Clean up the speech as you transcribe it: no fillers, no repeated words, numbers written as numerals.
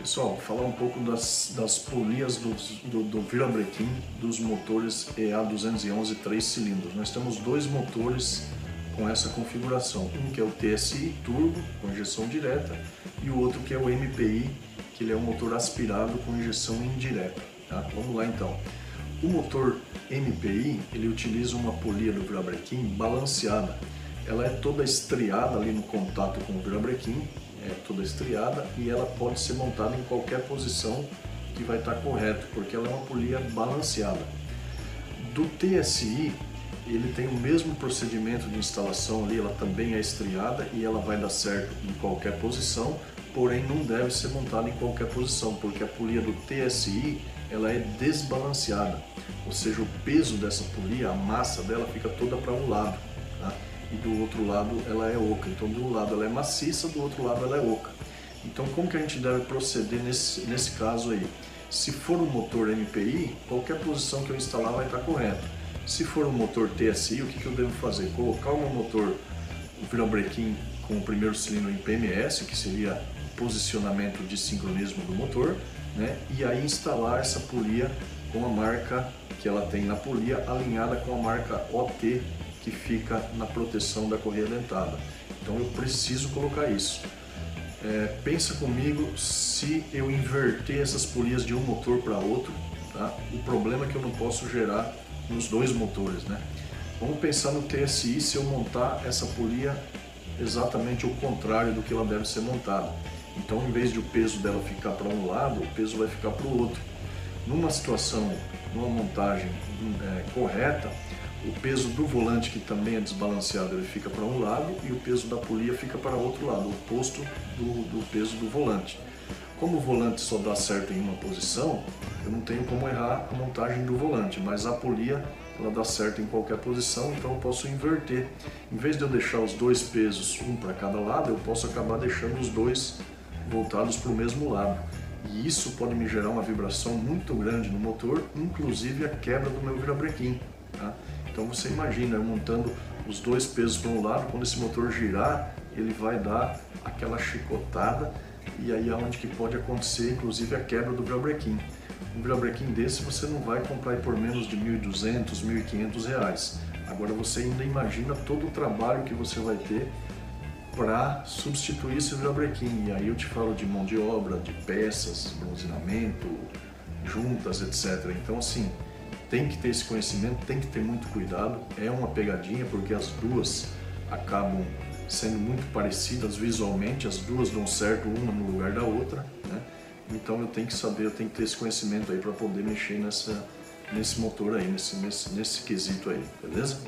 Pessoal, falar um pouco das polias do virabrequim dos motores EA211 3 cilindros. Nós temos dois motores com essa configuração. Um que é o TSI Turbo, com injeção direta, e o outro que é o MPI, que ele é um motor aspirado com injeção indireta. Tá? Vamos lá então. O motor MPI, ele utiliza uma polia do virabrequim balanceada. Ela é toda estriada ali no contato com o virabrequim, é toda estriada, e ela pode ser montada em qualquer posição que vai estar correto, porque ela é uma polia balanceada. Do TSI, ele tem o mesmo procedimento de instalação ali, ela também é estriada e ela vai dar certo em qualquer posição, porém não deve ser montada em qualquer posição, porque a polia do TSI ela é desbalanceada, ou seja, o peso dessa polia, a massa dela fica toda para um lado, tá? E do outro lado ela é oca. Então, de um lado ela é maciça, do outro lado ela é oca. Então, como que a gente deve proceder nesse caso aí? Se for um motor MPI, qualquer posição que eu instalar vai estar correto. Se for um motor TSI, o que eu devo fazer? Colocar o meu motor, o virabrequim com o primeiro cilindro em PMS, que seria o posicionamento de sincronismo do motor, né? E aí instalar essa polia com a marca que ela tem na polia, alinhada com a marca OT, que fica na proteção da correia dentada. Então eu preciso colocar isso. Pensa comigo, se eu inverter essas polias de um motor para outro, tá? O problema é que eu não posso gerar nos dois motores, né? Vamos pensar no TSI, se eu montar essa polia exatamente o contrário do que ela deve ser montada. Então, em vez de o peso dela ficar para um lado, o peso vai ficar para o outro. Numa situação, numa montagem correta, o peso do volante, que também é desbalanceado, ele fica para um lado e o peso da polia fica para outro lado, oposto do peso do volante. Como o volante só dá certo em uma posição, eu não tenho como errar a montagem do volante, mas a polia ela dá certo em qualquer posição, então eu posso inverter. Em vez de eu deixar os dois pesos, um para cada lado, eu posso acabar deixando os dois voltados para o mesmo lado. E isso pode me gerar uma vibração muito grande no motor, inclusive a quebra do meu virabrequim. Tá? Então você imagina, eu montando os dois pesos para um lado, quando esse motor girar, ele vai dar aquela chicotada, e aí é onde que pode acontecer inclusive a quebra do virabrequim. Um virabrequim desse você não vai comprar por menos de R$1.200, R$1.500. Agora você ainda imagina todo o trabalho que você vai ter para substituir esse virabrequim. E aí eu te falo de mão de obra, de peças, bronzeamento, juntas, etc. Então assim, tem que ter esse conhecimento, tem que ter muito cuidado. É uma pegadinha porque as duas acabam sendo muito parecidas visualmente, as duas dão certo uma no lugar da outra, né? Então eu tenho que saber, eu tenho que ter esse conhecimento aí para poder mexer nesse motor aí, nesse quesito aí, beleza?